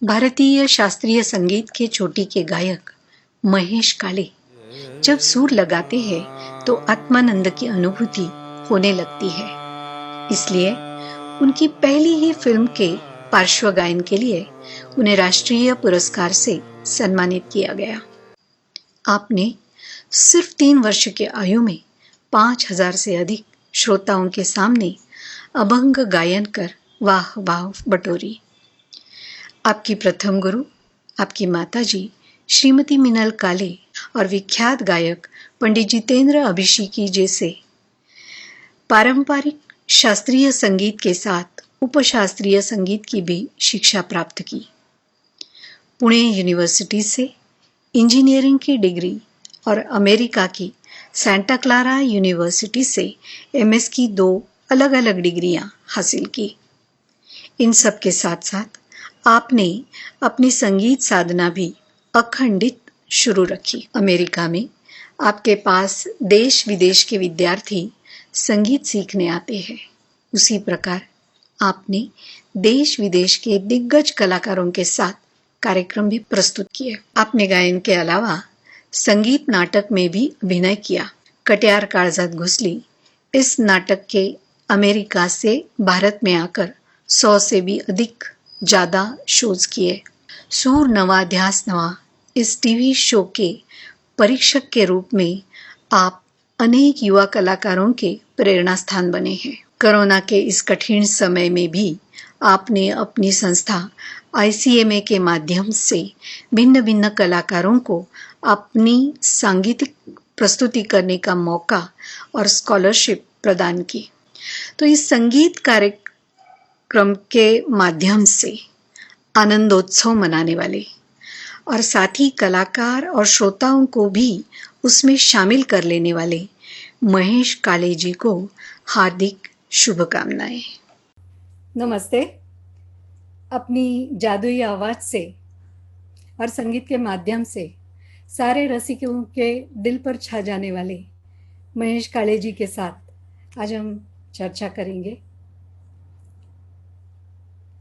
भारतीय शास्त्रीय संगीत के चोटी के गायक महेश काले जब सुर लगाते हैं तो आत्मानंद की अनुभूति होने लगती है। इसलिए उनकी पहली ही फिल्म के पार्श्व गायन के लिए उन्हें राष्ट्रीय पुरस्कार से सम्मानित किया गया। आपने सिर्फ 3 वर्ष की आयु में 5,000 से अधिक श्रोताओं के सामने अभंग गायन कर वाह वाह बटोरी। आपकी प्रथम गुरु आपकी माताजी श्रीमती मिनल काले और विख्यात गायक पंडित जितेंद्र अभिषेकी जैसे पारंपरिक शास्त्रीय संगीत के साथ उपशास्त्रीय संगीत की भी शिक्षा प्राप्त की। पुणे यूनिवर्सिटी से इंजीनियरिंग की डिग्री और अमेरिका की सेंटा क्लारा यूनिवर्सिटी से एमएस की 2 अलग अलग डिग्रियां हासिल की। इन सब के साथ साथ आपने अपनी संगीत साधना भी अखंडित शुरू रखी। अमेरिका में आपके पास देश विदेश के विद्यार्थी संगीत सीखने आते हैं। उसी प्रकार आपने देश विदेश के दिग्गज कलाकारों के साथ कार्यक्रम भी प्रस्तुत किए। आपने गायन के अलावा संगीत नाटक में भी अभिनय किया। कट्यार काळजात घुसली इस नाटक के अमेरिका से भारत में आकर 100 से भी अधिक ज्यादा शोज किए। सूर नवा ध्यास नवा इस टीवी शो के परीक्षक के रूप में आप अनेक युवा कलाकारों के प्रेरणा स्थान बने हैं। कोरोना के इस कठिन समय में भी आपने अपनी संस्था आईसीएमए के माध्यम से भिन्न भिन्न कलाकारों को अपनी सांगीतिक प्रस्तुति करने का मौका और स्कॉलरशिप प्रदान की। तो इस संगीत कार्यक्रम के माध्यम से आनंदोत्सव मनाने वाले और साथ ही कलाकार और श्रोताओं को भी उसमें शामिल कर लेने वाले महेश काले जी को हार्दिक शुभकामनाएं। नमस्ते। अपनी जादुई आवाज से और संगीत के माध्यम से सारे रसिकों के दिल पर छा जाने वाले महेश काले जी के साथ आज हम चर्चा करेंगे।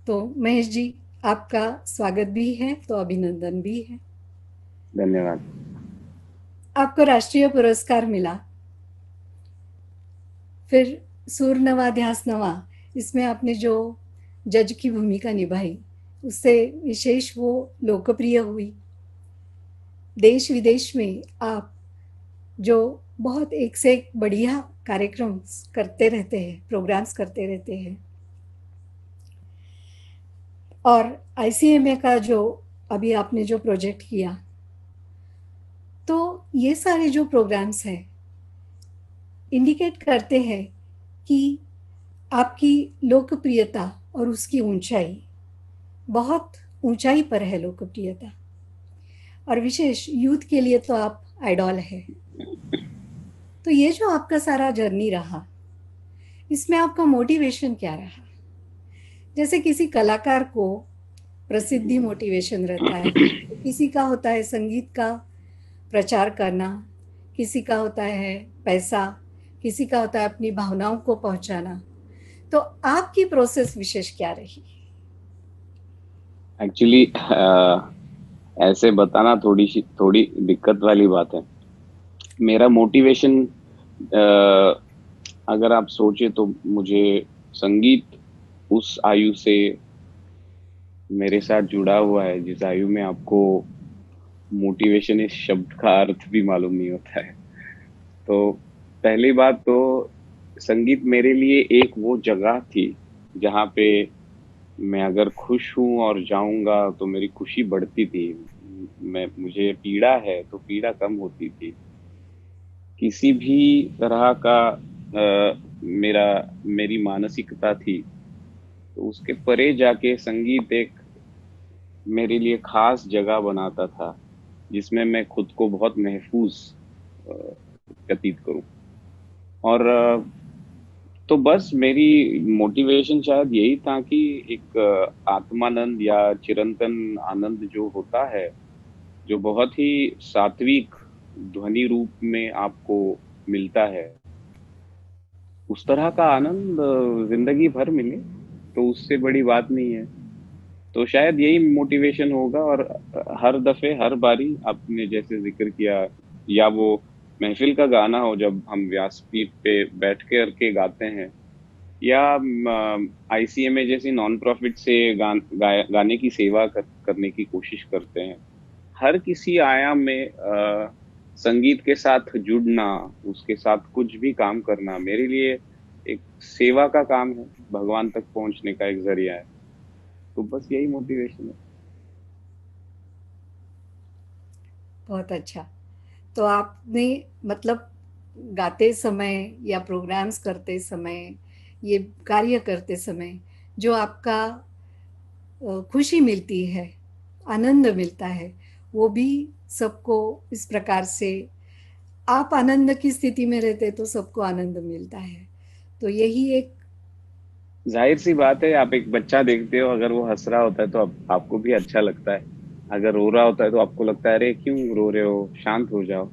तो महेश जी, आपका स्वागत भी है तो अभिनंदन भी है। धन्यवाद। आपको राष्ट्रीय पुरस्कार मिला, फिर सुर नवा ध्यास नवा, इसमें आपने जो जज की भूमिका निभाई उससे विशेष वो लोकप्रिय हुई। देश विदेश में आप जो बहुत एक से एक बढ़िया कार्यक्रम करते रहते हैं, प्रोग्राम्स करते रहते हैं, और आईसीएमए का जो अभी आपने जो प्रोजेक्ट किया, तो ये सारे जो प्रोग्राम्स हैं इंडिकेट करते हैं कि आपकी लोकप्रियता और उसकी ऊंचाई, बहुत ऊंचाई पर है लोकप्रियता, और विशेष यूथ के लिए तो आप आइडॉल है। तो ये जो आपका सारा जर्नी रहा, इसमें आपका मोटिवेशन क्या रहा? जैसे किसी कलाकार को प्रसिद्धि मोटिवेशन रहता है, किसी का होता है संगीत का प्रचार करना, किसी का होता है पैसा, किसी का होता है अपनी भावनाओं को पहुंचाना। तो आपकी प्रोसेस विशेष क्या रही? एक्चुअली ऐसे बताना थोड़ी दिक्कत वाली बात है। मेरा मोटिवेशन अगर आप सोचे तो मुझे संगीत उस आयु से मेरे साथ जुड़ा हुआ है जिस आयु में आपको मोटिवेशन इस शब्द का अर्थ भी मालूम नहीं होता है। तो पहली बात तो संगीत मेरे लिए एक वो जगह थी जहाँ पे मैं अगर खुश हूँ और जाऊंगा तो मेरी खुशी बढ़ती थी। मुझे पीड़ा है तो पीड़ा कम होती थी। किसी भी तरह का मेरी मानसिकता थी तो उसके परे जाके संगीत एक मेरे लिए खास जगह बनाता था जिसमें मैं खुद को बहुत महफूज व्यतीत करूं। और तो बस मेरी मोटिवेशन शायद यही था कि एक आत्मानंद या चिरंतन आनंद जो होता है, जो बहुत ही सात्विक ध्वनि रूप में आपको मिलता है, उस तरह का आनंद जिंदगी भर मिले तो उससे बड़ी बात नहीं है। तो शायद यही मोटिवेशन होगा। और हर दफे हर बारी आपने जैसे जिक्र किया, या वो महफिल का गाना हो जब हम व्यासपीठ पे बैठ के गाते हैं, या आईसीएमए जैसी नॉन प्रॉफिट से गाने की सेवा करने की कोशिश करते हैं, हर किसी आयाम में संगीत के साथ जुड़ना, उसके साथ कुछ भी काम करना मेरे लिए एक सेवा का काम है, भगवान तक पहुंचने का एक जरिया है। तो बस यही मोटिवेशन है। बहुत अच्छा। तो आपने मतलब गाते समय या प्रोग्राम्स करते समय, ये कार्य करते समय जो आपका खुशी मिलती है, आनंद मिलता है, वो भी सबको इस प्रकार से, आप आनंद की स्थिति में रहते तो सबको आनंद मिलता है। तो यही एक जाहिर सी बात है, आप एक बच्चा देखते हो, अगर वो हंस रहा होता है तो आपको भी अच्छा लगता है। अगर रो रहा होता है तो आपको लगता है अरे क्यों रो रहे हो, शांत हो जाओ।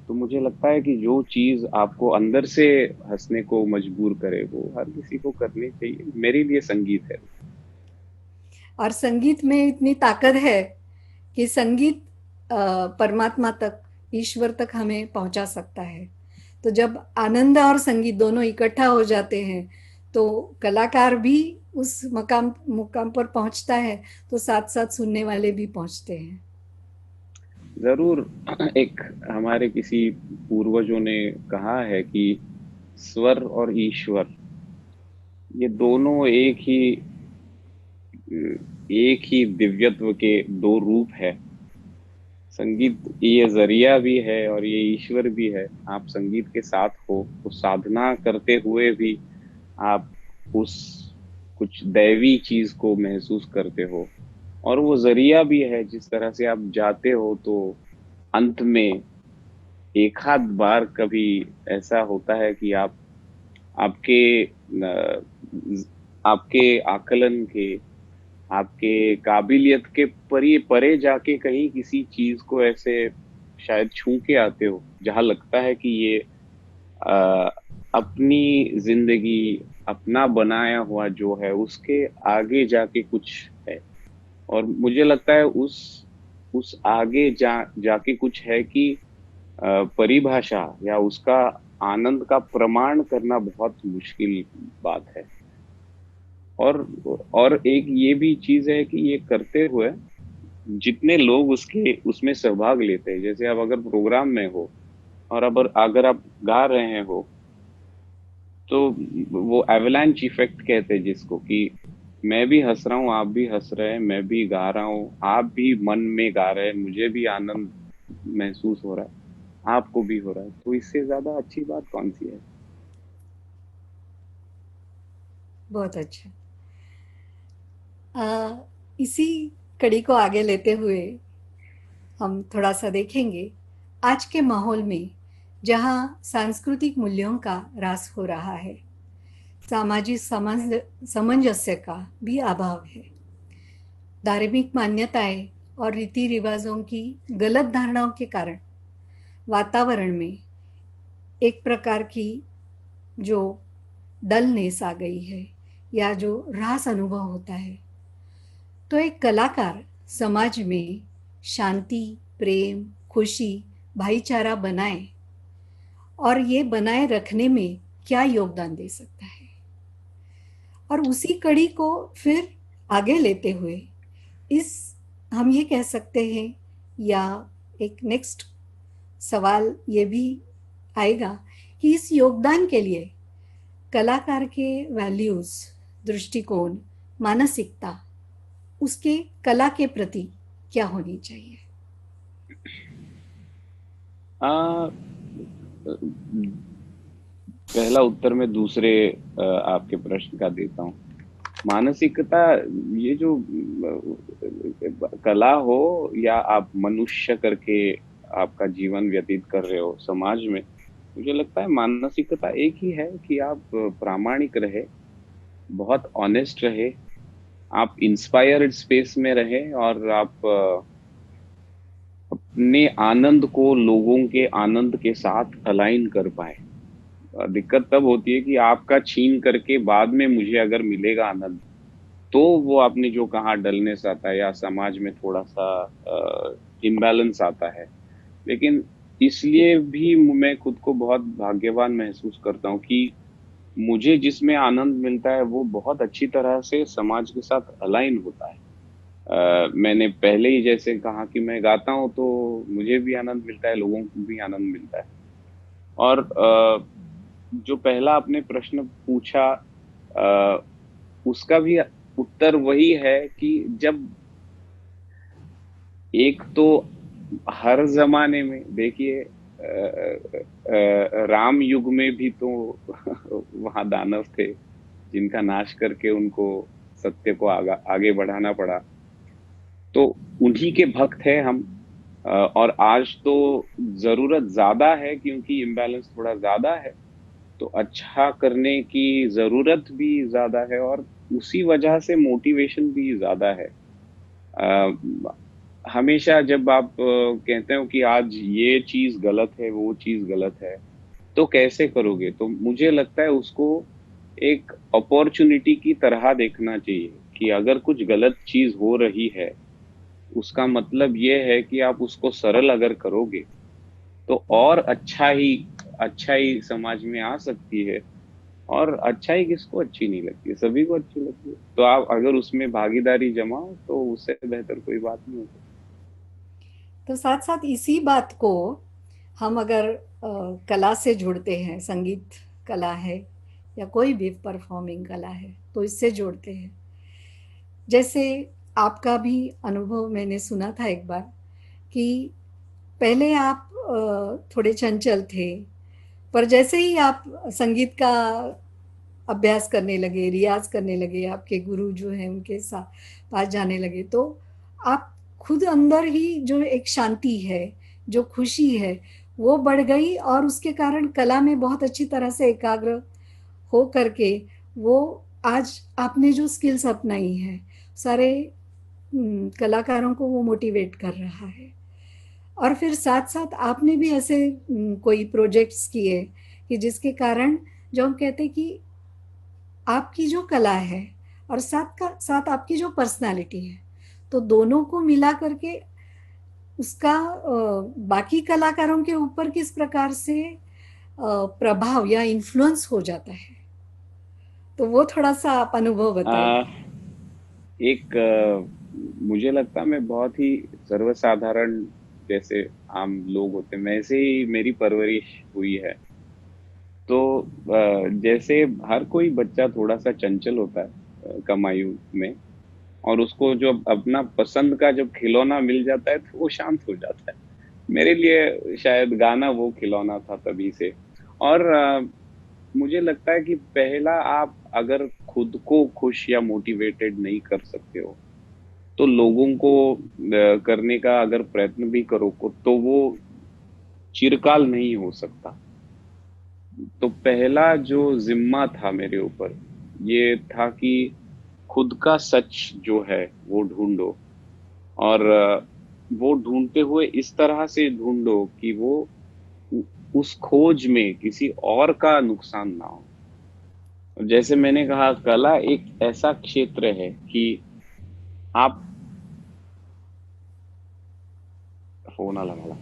तो मुझे लगता है कि जो चीज आपको अंदर से हंसने को मजबूर करे वो हर किसी को करनी चाहिए। मेरे लिए संगीत है। और संगीत में इतनी ताकत है कि संगीत परमात्मा तक, ईश्वर तक हमें पहुंचा सकता है। तो जब आनंद और संगीत दोनों इकट्ठा हो जाते हैं तो कलाकार भी उस मकाम मुकाम पर पहुंचता है, तो साथ साथ सुनने वाले भी पहुंचते हैं। जरूर। एक हमारे किसी पूर्वजों ने कहा है कि स्वर और ईश्वर, ये दोनों एक ही दिव्यत्व के दो रूप है। संगीत ये जरिया भी है और ये ईश्वर भी है। आप संगीत के साथ हो तो साधना करते हुए भी आप उस कुछ दैवी चीज को महसूस करते हो, और वो जरिया भी है। जिस तरह से आप जाते हो तो अंत में एक आध बार कभी ऐसा होता है कि आपके आपके आकलन के, आपके काबिलियत के परे परे जाके कहीं किसी चीज को ऐसे शायद छू के आते हो, जहां लगता है कि ये अ, अपनी जिंदगी, अपना बनाया हुआ जो है उसके आगे जाके कुछ है। और मुझे लगता है उस आगे जाके कुछ है कि परिभाषा या उसका आनंद का प्रमाण करना बहुत मुश्किल बात है। और और एक ये भी चीज है कि ये करते हुए जितने लोग उसके उसमें सहभाग लेते हैं, जैसे आप अगर प्रोग्राम में हो और अगर आप गा रहे हो, तो वो एवलांच इफेक्ट कहते हैं जिसको, कि मैं भी हंस रहा हूँ, आप भी हंस रहे हैं, मैं भी गा रहा हूँ, आप भी मन में गा रहे हैं, मुझे भी आनंद महसूस हो रहा है, आपको भी हो रहा है। तो इससे ज्यादा अच्छी बात कौन सी है। बहुत अच्छा। इसी कड़ी को आगे लेते हुए हम थोड़ा सा देखेंगे आज के माहौल में, जहाँ सांस्कृतिक मूल्यों का ह्रास हो रहा है, सामाजिक सामंजस्य का भी अभाव है, धार्मिक मान्यताएं और रीति रिवाजों की गलत धारणाओं के कारण वातावरण में एक प्रकार की जो डलनेस आ गई है, या जो ह्रास अनुभव होता है। तो एक कलाकार समाज में शांति, प्रेम, खुशी, भाईचारा बनाए, और ये बनाए रखने में क्या योगदान दे सकता है। और उसी कड़ी को फिर आगे लेते हुए इस, हम ये कह सकते हैं, या एक नेक्स्ट सवाल ये भी आएगा कि इस योगदान के लिए कलाकार के वैल्यूज, दृष्टिकोण, मानसिकता, उसके कला के प्रति क्या होनी चाहिए। आ, पहला उत्तर मैं दूसरे आपके प्रश्न का देता हूँ। मानसिकता, ये जो कला हो या आप मनुष्य करके आपका जीवन व्यतीत कर रहे हो समाज में, मुझे लगता है मानसिकता एक ही है कि आप प्रामाणिक रहे, बहुत ऑनेस्ट रहे, आप इंस्पायर्ड स्पेस में रहे, और आप अपने आनंद को लोगों के आनंद के साथ अलाइन कर पाए। दिक्कत तब होती है कि आपका छीन करके बाद में मुझे अगर मिलेगा आनंद, तो वो आपने जो कहा डलनेस आता है या समाज में थोड़ा सा इम्बैलेंस आता है। लेकिन इसलिए भी मैं खुद को बहुत भाग्यवान महसूस करता हूँ कि मुझे जिसमें आनंद मिलता है वो बहुत अच्छी तरह से समाज के साथ अलाइन होता है। मैंने पहले ही जैसे कहा कि मैं गाता हूँ तो मुझे भी आनंद मिलता है, लोगों को भी आनंद मिलता है। और जो पहला आपने प्रश्न पूछा, अ, उसका भी उत्तर वही है कि जब एक तो हर जमाने में देखिए, राम युग में भी तो वहां दानव थे जिनका नाश करके उनको सत्य को आगे बढ़ाना पड़ा। तो उन्हीं के भक्त हैं हम। और आज तो जरूरत ज्यादा है क्योंकि इम्बैलेंस थोड़ा ज्यादा है, तो अच्छा करने की जरूरत भी ज्यादा है और उसी वजह से मोटिवेशन भी ज्यादा है। अ, हमेशा जब आप कहते हो कि आज ये चीज गलत है, वो चीज गलत है, तो कैसे करोगे? तो मुझे लगता है उसको एक अपॉर्चुनिटी की तरह देखना चाहिए कि अगर कुछ गलत चीज हो रही है, उसका मतलब ये है कि आप उसको सरल अगर करोगे तो और अच्छा ही समाज में आ सकती है। और अच्छाई किसको अच्छी नहीं लगती है, सभी को अच्छी लगती है। तो आप अगर उसमें भागीदारी जमाओ तो उससे बेहतर कोई बात नहीं होती। तो साथ साथ इसी बात को हम अगर कला से जुड़ते हैं, संगीत कला है या कोई भी परफॉर्मिंग कला है, तो इससे जोड़ते हैं। जैसे आपका भी अनुभव मैंने सुना था एक बार कि पहले आप थोड़े चंचल थे, पर जैसे ही आप संगीत का अभ्यास करने लगे, रियाज करने लगे, आपके गुरु जो हैं उनके साथ पास जाने लगे, तो आप खुद अंदर ही जो एक शांति है, जो खुशी है, वो बढ़ गई और उसके कारण कला में बहुत अच्छी तरह से एकाग्र हो करके वो आज आपने जो स्किल्स अपनाई हैं, सारे कलाकारों को वो मोटिवेट कर रहा है। और फिर साथ साथ आपने भी ऐसे कोई प्रोजेक्ट्स किए कि जिसके कारण जो हम कहते हैं कि आपकी जो कला है और साथ आपकी जो पर्सनालिटी है, तो दोनों को मिला करके उसका बाकी कलाकारों के ऊपर किस प्रकार से प्रभाव या इन्फ्लुएंस हो जाता है, तो वो थोड़ा सा आप अनुभव बताइए। आ, एक मुझे लगता है मैं बहुत ही सर्वसाधारण, जैसे आम लोग होते हैं वैसे ही मेरी परवरिश हुई है। तो जैसे हर कोई बच्चा थोड़ा सा चंचल होता है कम आयु में, और उसको जो अपना पसंद का जब खिलौना मिल जाता है तो वो शांत हो जाता है। मेरे लिए शायद गाना वो खिलौना था तभी से। और मुझे लगता है कि पहला, आप अगर खुद को खुश या मोटिवेटेड नहीं कर सकते हो तो लोगों को करने का अगर प्रयत्न भी करो तो वो चिरकाल नहीं हो सकता। तो पहला जो जिम्मा था मेरे ऊपर, ये था कि खुद का सच जो है वो ढूंढो। और वो ढूंढते हुए इस तरह से ढूंढो कि वो उ- उस खोज में किसी और का नुकसान ना हो। और जैसे मैंने कहा, कला एक ऐसा क्षेत्र है कि आप, फोन आला वाला,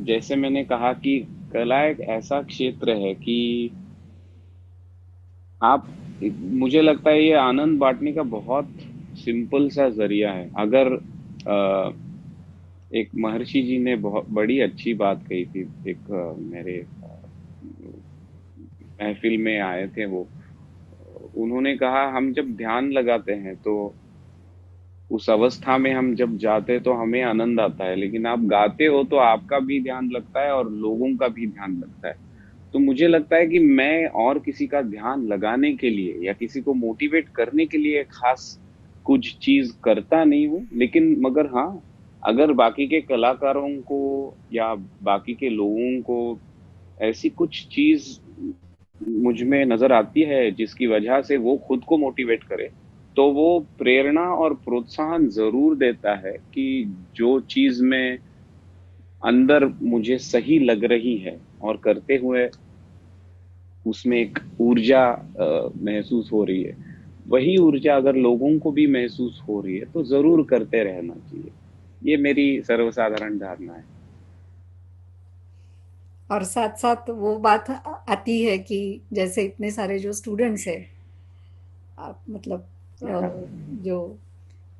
जैसे मैंने कहा कि कला एक ऐसा क्षेत्र है कि आप, मुझे लगता है ये आनंद बांटने का बहुत सिंपल सा जरिया है। अगर एक महर्षि जी ने बहुत बड़ी अच्छी बात कही थी, एक मेरे महफिल में आए थे वो, उन्होंने कहा हम जब ध्यान लगाते हैं तो उस अवस्था में हम जब जाते हैं तो हमें आनंद आता है, लेकिन आप गाते हो तो आपका भी ध्यान लगता है और लोगों का भी ध्यान लगता है। तो मुझे लगता है कि मैं और किसी का ध्यान लगाने के लिए या किसी को मोटिवेट करने के लिए खास कुछ चीज करता नहीं हूँ, लेकिन मगर हाँ, अगर बाकी के कलाकारों को या बाकी के लोगों को ऐसी कुछ चीज मुझ में नजर आती है जिसकी वजह से वो खुद को मोटिवेट करे, तो वो प्रेरणा और प्रोत्साहन जरूर देता है कि जो चीज में अंदर मुझे सही लग रही है और करते हुए उसमें एक ऊर्जा महसूस हो रही है, वही ऊर्जा अगर लोगों को भी महसूस हो रही है तो ज़रूर करते रहना चाहिए। ये मेरी सर्वसाधारण धारणा है। और साथ साथ वो बात आती है कि जैसे इतने सारे जो स्टूडेंट्स हैं, आप मतलब हाँ, जो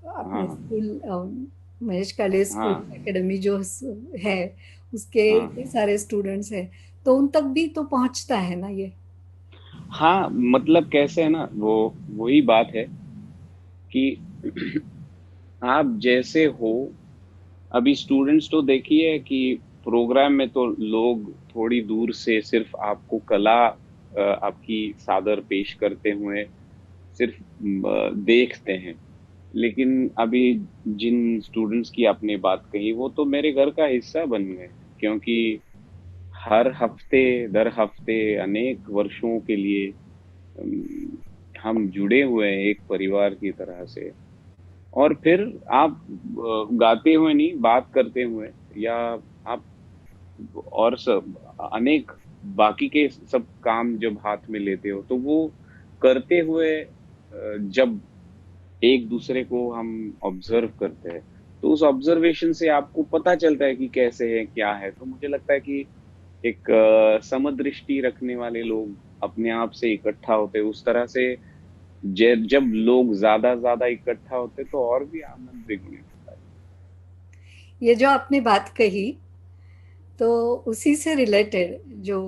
अपने हाँ, स्कूल, महेश काले स्कूल हाँ, एकेडमी जो है, उसके हाँ। इतने सारे स्टूडेंट्स हैं, तो उन तक भी तो पहुंचता है ना ये। हाँ, मतलब कैसे है ना, वो वही बात है कि आप जैसे हो, अभी स्टूडेंट्स तो देखिए कि प्रोग्राम में तो लोग थोड़ी दूर से सिर्फ आपको कला आपकी सादर पेश करते हुए सिर्फ देखते हैं। लेकिन अभी जिन स्टूडेंट्स की आपने बात कही वो तो मेरे घर का हिस्सा बन गए हैं, क्योंकि हर हफ्ते दर हफ्ते अनेक वर्षों के लिए अम, हम जुड़े हुए हैं एक परिवार की तरह से। और फिर आप गाते हुए नहीं, बात करते हुए, या आप और सब अनेक बाकी के सब काम जब हाथ में लेते हो तो वो करते हुए जब एक दूसरे को हम ऑब्जर्व करते हैं तो उस ऑब्जर्वेशन से आपको पता चलता है कि कैसे है क्या है। तो मुझे लगता है कि एक समदृष्टि रखने वाले लोग अपने आप से इकट्ठा होते हैं उस तरह से। जब लोग ज्यादा ज्यादा इकट्ठा होते तो और भी आनंद द्विगुणित होता ये जो आपने बात कही, तो उसी से रिलेटेड जो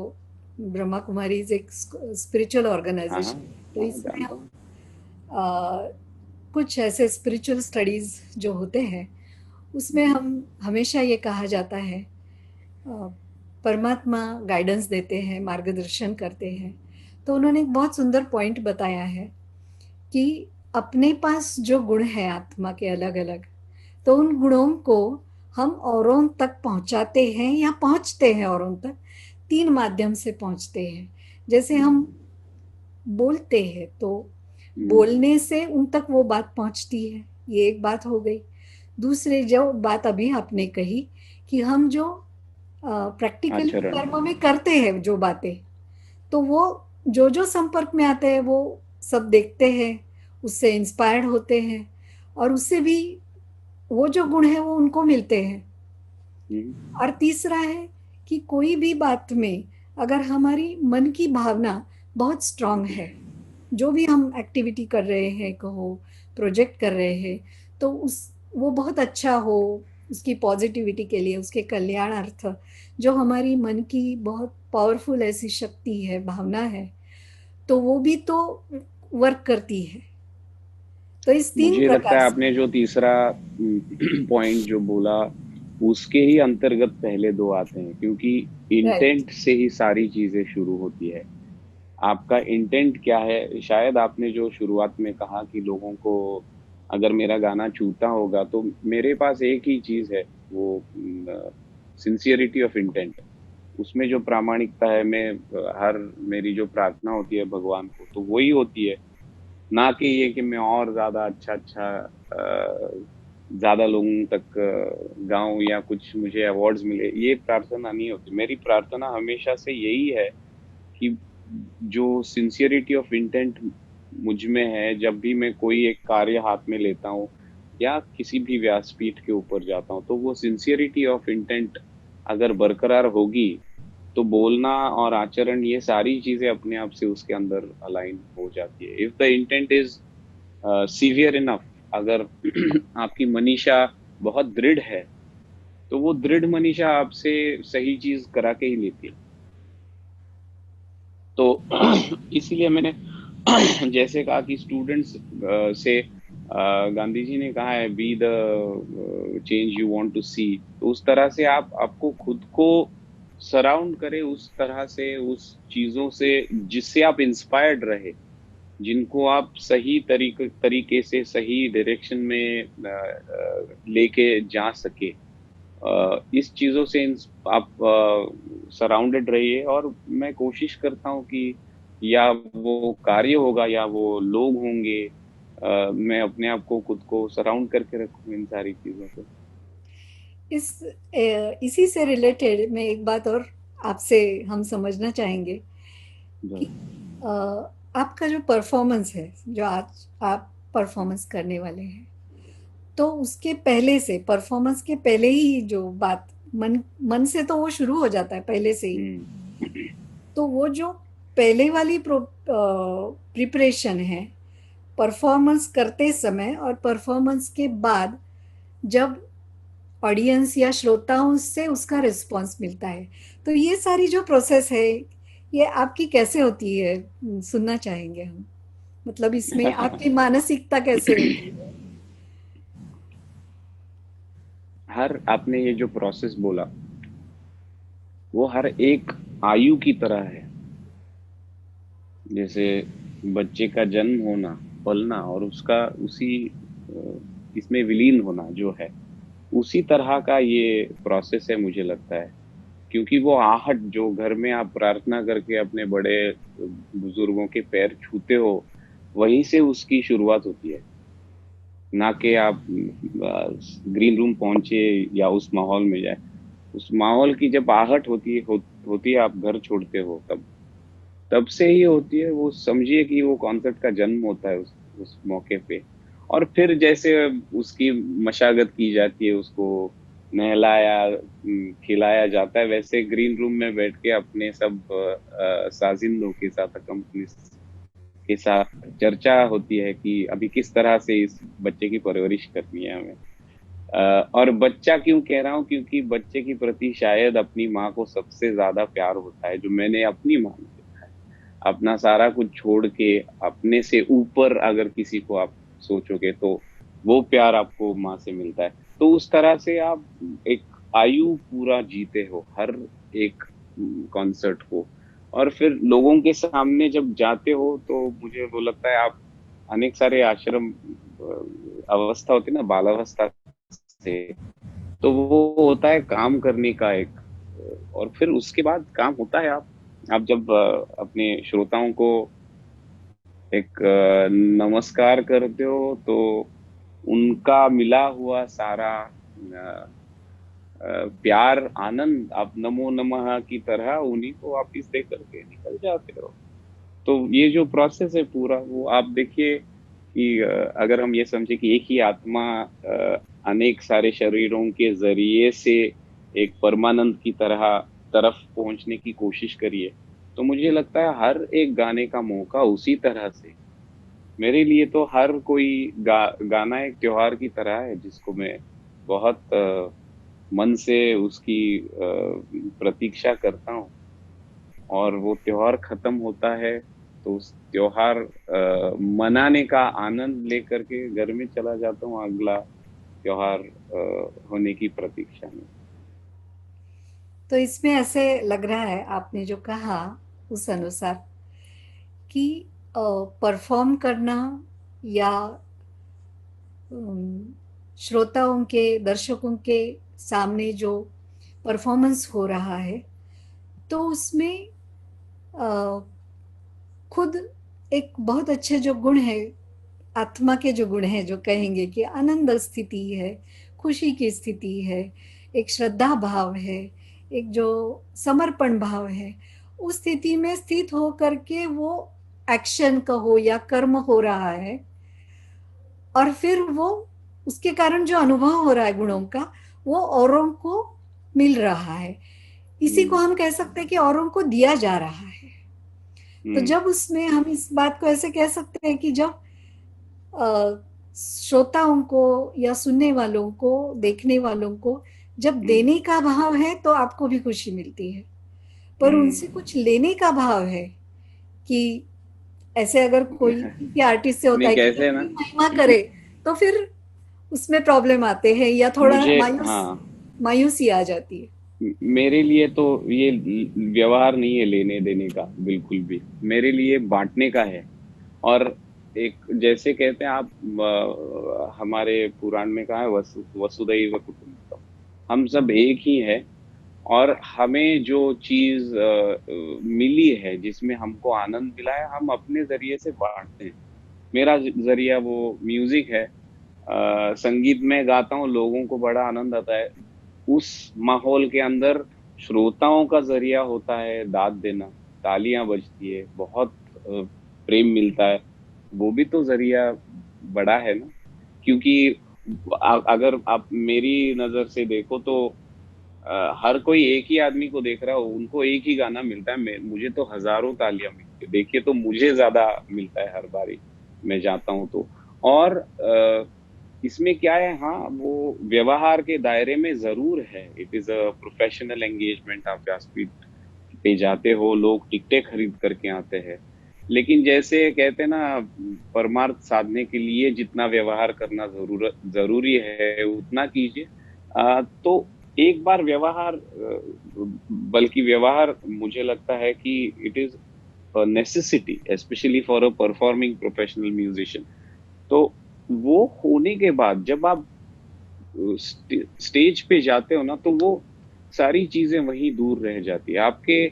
ब्रह्मा कुमारी एक स्पिरिचुअल है। हाँ, हाँ, ऑर्गेनाइजेशन, तो हाँ, इसमें जानता हम हूँ। कुछ ऐसे स्पिरिचुअल स्टडीज जो होते हैं, उसमें हम हमेशा ये कहा जाता है, अ, परमात्मा गाइडेंस देते हैं, मार्गदर्शन करते हैं। तो उन्होंने एक बहुत सुंदर पॉइंट बताया है कि अपने पास जो गुण है आत्मा के अलग अलग, तो उन गुणों को हम औरों तक पहुंचाते हैं या पहुंचते हैं औरों तक, तीन माध्यम से पहुंचते हैं। जैसे हम बोलते हैं तो हम्म, बोलने से उन तक वो बात पहुंचती है, ये एक बात हो गई। दूसरे जो बात अभी आपने कही कि हम जो प्रैक्टिकली आचरण। कर्म में करते हैं जो बातें, तो वो जो जो संपर्क में आते हैं वो सब देखते हैं, उससे इंस्पायर्ड होते हैं, और उससे भी वो जो गुण है वो उनको मिलते हैं। हम्म, और तीसरा है कि कोई भी बात में अगर हमारी मन की भावना बहुत स्ट्रांग है, जो भी हम एक्टिविटी कर रहे हैं, कहो प्रोजेक्ट कर रहे हैं, तो उस वो बहुत अच्छा हो, उसकी पॉजिटिविटी के लिए, उसके कल्याणार्थ, जो हमारी मन की बहुत पावरफुल ऐसी शक्ति है, भावना है, तो वो भी तो वर्क करती है। तो इस तीन मुझे लगता प्रकार है से। आपने जो तीसरा पॉइंट जो बोला उसके ही अंतर्गत पहले दो आते हैं, क्योंकि राइट। इंटेंट से ही सारी चीजें शुरू होती है। आपका इंटेंट क्या है? शायद आपने जो शुरुआत में कहा कि लोगों को अगर मेरा गाना छूता होगा तो मेरे पास एक ही चीज है, वो सिंसियरिटी ऑफ इंटेंट। उसमें जो प्रामाणिकता है, मैं हर मेरी जो प्रार्थना होती है भगवान को तो वही होती है, ना कि ये कि मैं और ज्यादा अच्छा अच्छा ज्यादा लोगों तक गाऊं या कुछ मुझे अवार्ड्स मिले। ये प्रार्थना नहीं होती। मेरी प्रार्थना हमेशा से यही है कि जो सिंसियरिटी ऑफ इंटेंट मुझ में है, जब भी मैं कोई एक कार्य हाथ में लेता हूँ या किसी भी व्यासपीठ के ऊपर जाता हूँ, तो वो सिंसियरिटी ऑफ इंटेंट अगर बरकरार होगी तो बोलना और आचरण ये सारी चीजें अपने आप से उसके अंदर अलाइन हो जाती है। If the intent is severe enough, अगर आपकी मनीषा बहुत दृढ़ है तो वो दृढ़ मनीषा आपसे सही चीज करा के ही लेती है। तो इसीलिए मैंने जैसे कहा कि स्टूडेंट्स से गांधी जी ने कहा है be the change you want to see. तो उस तरह से आप आपको खुद को सराउंड करें उस तरह से, उस चीजों से जिससे आप इंस्पायर्ड रहे, जिनको आप सही तरीके से सही डायरेक्शन में लेके जा सके। इस चीजों से आप सराउंडेड रहिए। और मैं कोशिश करता हूँ कि या वो कार्य होगा या वो लोग होंगे, मैं अपने आप को खुद को सराउंड करके रखूं इन सारी चीजों से। इसी से रिलेटेड मैं एक बात और आपसे हम समझना चाहेंगे कि जरूर। आपका जो परफॉर्मेंस है, जो आज आप परफॉर्मेंस करने वाले हैं, तो उसके पहले से, परफॉर्मेंस के पहले ही जो बात मन मन से तो वो शुरू हो जाता है पहले से ही। हम्म। तो वो जो पहले वाली प्रिपरेशन है परफॉर्मेंस करते समय और परफॉर्मेंस के बाद, जब ऑडियंस या श्रोताओं से उसका रिस्पांस मिलता है, तो ये सारी जो प्रोसेस है ये आपकी कैसे होती है, सुनना चाहेंगे हम। मतलब इसमें आपकी मानसिकता कैसे होती है? हर आपने ये जो प्रोसेस बोला वो हर एक आयु की तरह है। जैसे बच्चे का जन्म होना, पलना और उसका उसी इसमें विलीन होना जो है, उसी तरह का ये प्रोसेस है मुझे लगता है। क्योंकि वो आहट जो घर में आप प्रार्थना करके अपने बड़े बुजुर्गों के पैर छूते हो, वहीं से उसकी शुरुआत होती है। ना कि आप ग्रीन रूम पहुंचे या उस माहौल में जाए। उस माहौल की जब आहट होती है, आप घर छोड़ते हो, तब तब से ही होती है। वो समझिए कि वो कॉन्सेप्ट का जन्म होता है उस मौके पे। और फिर जैसे उसकी मशागत की जाती है, उसको नहलाया खिलाया जाता है, वैसे ग्रीन रूम में बैठ के अपने सब साजिंदों के साथ, अकम्पनिस के साथ चर्चा होती है कि अभी किस तरह से इस बच्चे की परवरिश करनी है हमें। और बच्चा क्यों कह रहा हूँ, क्योंकि बच्चे की प्रति शायद अपनी माँ को सबसे ज्यादा प्यार होता है, जो मैंने अपनी माँ में देखा है। अपना सारा कुछ छोड़ के अपने से ऊपर अगर किसी को आप सोचोगे, तो वो प्यार आपको माँ से मिलता है। तो उस तरह से आप एक आयु पूरा जीते हो हर एक कॉन्सर्ट को। और फिर लोगों के सामने जब जाते हो, तो मुझे वो लगता है आप अनेक सारे आश्रम अवस्था होती है ना, बालावस्था से, तो वो होता है काम करने का एक। और फिर उसके बाद काम होता है, आप जब अपने श्रोताओं को एक नमस्कार करते हो, तो उनका मिला हुआ सारा प्यार, आनंद, आप नमो नमः की तरह उन्हीं को वापिस दे करके निकल जाते हो। तो ये जो प्रोसेस है पूरा, वो आप देखिए कि अगर हम ये समझे कि एक ही आत्मा अनेक सारे शरीरों के जरिए से एक परमानंद की तरफ पहुंचने की कोशिश करिए, तो मुझे लगता है हर एक गाने का मौका उसी तरह से। मेरे लिए तो हर कोई गाना एक त्योहार की तरह है, जिसको मैं बहुत मन से उसकी प्रतीक्षा करता हूँ। और वो त्योहार खत्म होता है, तो उस त्योहार मनाने का आनंद लेकर के घर में चला जाता हूँ, अगला त्योहार होने की प्रतीक्षा में। तो इसमें ऐसे लग रहा है आपने जो कहा उस अनुसार कि परफॉर्म करना या अम, श्रोताओं के, दर्शकों के सामने जो परफॉर्मेंस हो रहा है, तो उसमें अ, खुद एक बहुत अच्छे जो गुण है, आत्मा के जो गुण हैं, जो कहेंगे कि आनंद स्थिति है, खुशी की स्थिति है, एक श्रद्धा भाव है, एक जो समर्पण भाव है, उस स्थिति में स्थित हो करके वो एक्शन का हो या कर्म हो रहा है, और फिर वो उसके कारण जो अनुभव हो रहा है गुणों का, वो औरों को मिल रहा है। इसी को हम्म। हम कह सकते हैं कि औरों को दिया जा रहा है। तो हम्म। जब उसमें हम इस बात को ऐसे कह सकते हैं कि जब श्रोताओं को या सुनने वालों को, देखने वालों को जब हम्म। देने का भाव है, तो आपको भी खुशी मिलती है। पर उनसे हम्म। कुछ लेने का भाव है कि ऐसे अगर कोई किसी आर्टिस्ट से होता नहीं, है कि कैसे है ना, अपनी महिमा करे, तो फिर उसमें प्रॉब्लम आते हैं या थोड़ा मुझे, मायूस हाँ, मायूसी आ जाती है। मेरे लिए तो ये व्यवहार नहीं है लेने देने का, बिल्कुल भी। मेरे लिए बांटने का है। और एक जैसे कहते हैं आप, हमारे पुराण में कहा है, वसुधैव कुटुंबकम, हम सब एक ही है। और हमें जो चीज मिली है, जिसमें हमको आनंद मिला है, हम अपने जरिए से बांटते हैं। मेरा जरिया वो म्यूजिक है। संगीत में गाता हूँ, लोगों को बड़ा आनंद आता है। उस माहौल के अंदर श्रोताओं का जरिया होता है दाद देना, तालियां बजती है, बहुत प्रेम मिलता है, वो भी तो जरिया बड़ा है ना। क्योंकि अगर आप मेरी नजर से देखो तो हर कोई एक ही आदमी को देख रहा हो, उनको एक ही गाना मिलता है, मुझे तो हजारों तालियां मिलती है, देखिए तो मुझे ज्यादा मिलता है हर बारी मैं जाता हूँ तो। और इसमें क्या है, हाँ वो व्यवहार के दायरे में जरूर है, it is a professional engagement, आप व्यासपीठ पे जाते हो, लोग टिकटें खरीद करके आते हैं, लेकिन जैसे कहते हैं ना, परमार्थ साधने के लिए जितना व्यवहार करना जरूरी है उतना कीजिए। तो एक बार व्यवहार, बल्कि व्यवहार मुझे लगता है कि it is necessity specially for a performing professional musician. तो वो होने के बाद जब आप स्टेज पे जाते हो ना, तो वो सारी चीजें वहीं दूर रह जाती है। आपके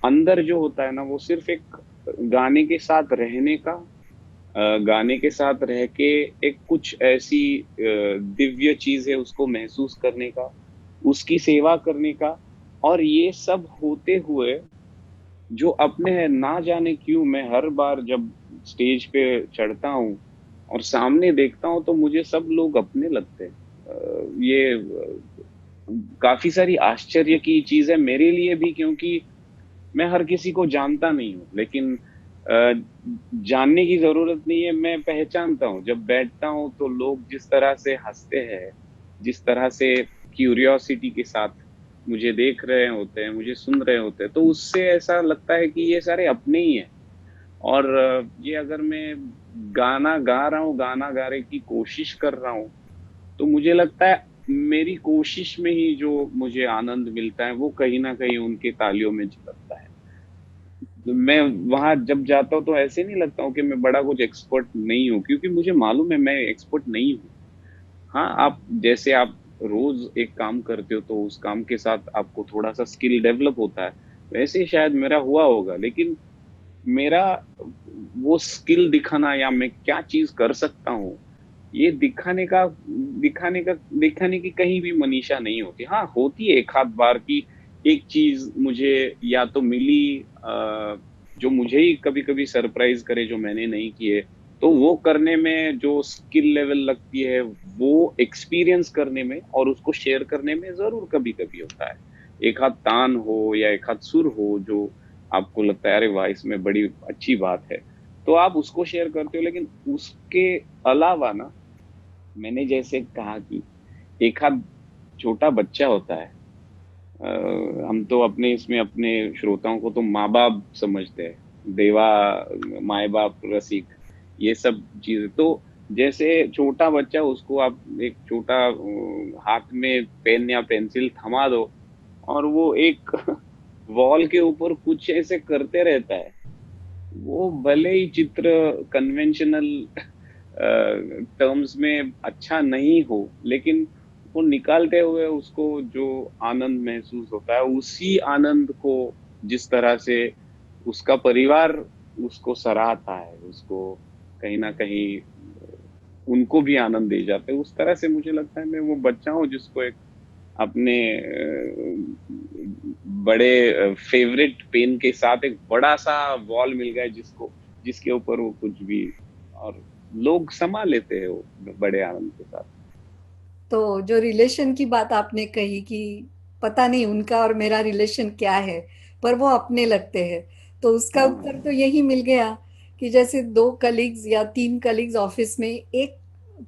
अंदर जो होता है ना, वो सिर्फ एक गाने के साथ रहने का, गाने के साथ रह के एक कुछ ऐसी दिव्य चीज है उसको महसूस करने का, उसकी सेवा करने का। और ये सब होते हुए जो अपने हैं, ना जाने क्यों मैं हर बार जब स्टेज पे चढ़ता हूँ और सामने देखता हूँ तो मुझे सब लोग अपने लगते हैं। ये काफी सारी आश्चर्य की चीज है मेरे लिए भी, क्योंकि मैं हर किसी को जानता नहीं हूँ, लेकिन जानने की जरूरत नहीं है, मैं पहचानता हूँ। जब बैठता हूँ तो लोग जिस तरह से हंसते हैं, जिस तरह से क्यूरियोसिटी के साथ मुझे देख रहे होते हैं, मुझे सुन रहे होते हैं, तो उससे ऐसा लगता है कि ये सारे अपने ही हैं। और ये अगर मैं गाना गा रहा हूँ, गाना गाने की कोशिश कर रहा हूँ, तो मुझे लगता है मेरी कोशिश में ही जो मुझे आनंद मिलता है वो कहीं ना कहीं उनके तालियों में झलकता है। तो मैं वहां जब जाता हूँ तो ऐसे नहीं लगता हूँ कि मैं बड़ा कुछ एक्सपर्ट नहीं हूँ, क्योंकि मुझे मालूम है मैं एक्सपर्ट नहीं हूँ। हाँ, आप जैसे आप रोज एक काम करते हो तो उस काम के साथ आपको थोड़ा सा स्किल डेवलप होता है, वैसे ही शायद मेरा हुआ होगा। लेकिन मेरा वो स्किल दिखाना या मैं क्या चीज कर सकता हूँ, ये दिखाने की कहीं भी मनीषा नहीं होती। हाँ, होती है एक आध बार की एक चीज मुझे या तो मिली, जो मुझे ही कभी कभी सरप्राइज करे, जो मैंने नहीं किए, तो वो करने में जो स्किल लेवल लगती है, वो एक्सपीरियंस करने में और उसको शेयर करने में जरूर कभी कभी होता है। एक हाथ तान हो या एक हाथ सुर हो जो आपको लगता है अरे वाह इसमें बड़ी अच्छी बात है, तो आप उसको शेयर करते हो। लेकिन उसके अलावा ना, मैंने जैसे कहा कि एक आध छोटा बच्चा होता है, हम तो अपने इसमें अपने श्रोताओं को तो माँ बाप समझते हैं, देवा, माए बाप रसिक, ये सब चीजें। तो जैसे छोटा बच्चा, उसको आप एक छोटा हाथ में पेन या पेंसिल थमा दो और वो एक वॉल के ऊपर कुछ ऐसे करते रहता है, वो भले ही चित्र कन्वेंशनल टर्म्स में अच्छा नहीं हो, लेकिन वो निकालते हुए उसको जो आनंद महसूस होता है, उसी आनंद को जिस तरह से उसका परिवार उसको सराहता है, उसको कहीं ना कहीं उनको भी आनंद दे जाते हैं, उस तरह से मुझे लगता है मैं वो बच्चा हूँ जिसको एक अपने बड़े फेवरेट पेन के साथ एक बड़ा सा वॉल मिल गया जिसको, जिसके ऊपर वो कुछ भी, और लोग समा लेते हैं वो बड़े आनंद के साथ। तो जो रिलेशन की बात आपने कही कि पता नहीं उनका और मेरा रिलेशन क्या है, पर वो अपने लगते हैं, तो उसका उत्तर हाँ तो यही मिल गया कि जैसे दो कलीग्स या तीन कलीग्स ऑफिस में एक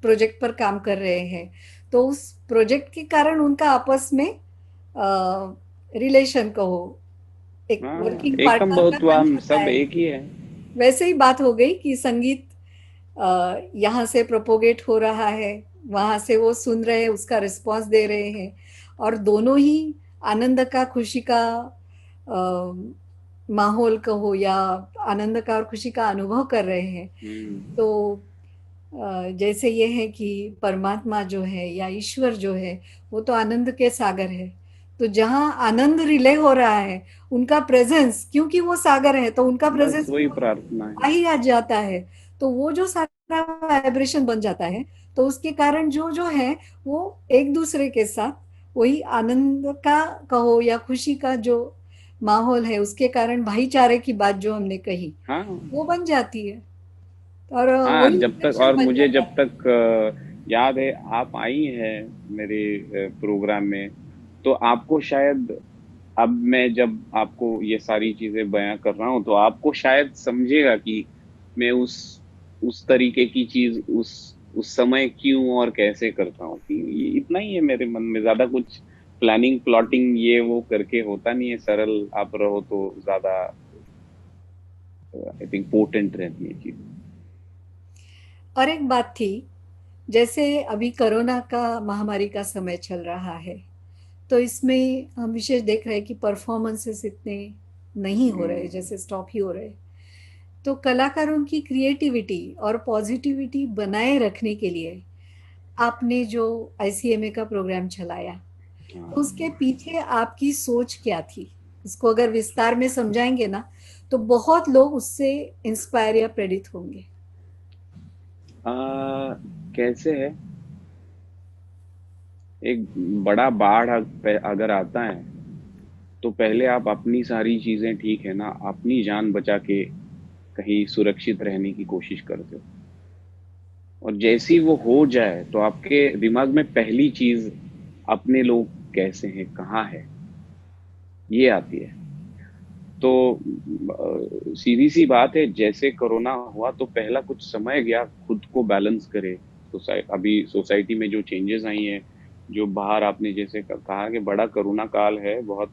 प्रोजेक्ट पर काम कर रहे हैं, तो उस प्रोजेक्ट के कारण उनका आपस में रिलेशन कहो, एक हाँ, वर्किंग एकम पार्टनर का बन बहुत्वाम, जाता सब है। एक ही है। वैसे ही बात हो गई कि संगीत यहाँ से प्रोपोगेट हो रहा है, वहां से वो सुन रहे हैं, उसका रिस्पांस दे रहे हैं, और दोनों ही आनंद का, खुशी का माहौल कहो या आनंद का और खुशी का अनुभव कर रहे हैं। हम्म। तो जैसे ये है कि परमात्मा जो है या ईश्वर जो है, वो तो आनंद के सागर है। तो जहाँ आनंद रिले हो रहा है, उनका प्रेजेंस, क्योंकि वो सागर है तो उनका बस प्रेजेंस वही प्रार्थना आ है। ही आ जाता है। तो वो जो सारा वाइब्रेशन बन जाता है, तो उसके कारण जो जो है वो एक दूसरे के साथ वही आनंद का कहो या खुशी का जो माहौल है, उसके कारण भाईचारे की बात जो हमने कही हाँ वो बन जाती है, और हाँ, वही जब तक, कनेक्शन और बन मुझे जाता जब है। तक याद है आप आई हैं मेरे प्रोग्राम में, तो आपको शायद, अब मैं जब आपको ये सारी चीजें बयां कर रहा हूँ तो आपको शायद समझेगा कि मैं उस तरीके की चीज उस समय क्यों और कैसे करता हूँ, कि इतना ही है मेरे मन में, ज्यादा कुछ प्लानिंग प्लॉटिंग ये वो करके होता नहीं है। सरल आप रहो तो ज्यादा आई थिंक पोटेंट रहती है चीज। और एक बात थी, जैसे अभी कोरोना का महामारी का समय चल रहा है, तो इसमें हम विशेष देख रहे हैं कि परफॉर्मेंसेस इतने नहीं हो रहे, हम्म। जैसे स्टॉप ही हो रहे। तो कलाकारों की क्रिएटिविटी और पॉजिटिविटी बनाए रखने के लिए आपने जो आईसीएमए का प्रोग्राम चलाया, तो उसके हाँ। पीछे आपकी सोच क्या थी? इसको अगर विस्तार में समझाएंगे ना, तो बहुत लोग उससे इंस्पायर या प्रेरित होंगे। कैसे है, एक बड़ा बाढ़ अगर आता है तो पहले आप अपनी सारी चीजें, ठीक है ना, अपनी जान बचा के कहीं सुरक्षित रहने की कोशिश करते हो, और जैसी वो हो जाए तो आपके दिमाग में पहली चीज अपने लोग कैसे हैं, कहाँ है, ये आती है। तो सीधी सी बात है, जैसे कोरोना हुआ तो पहला कुछ समय गया खुद को बैलेंस करे। अभी सोसाइटी में जो चेंजेस आई हैं, जो बाहर आपने जैसे कहा कि बड़ा कोरोना काल है, बहुत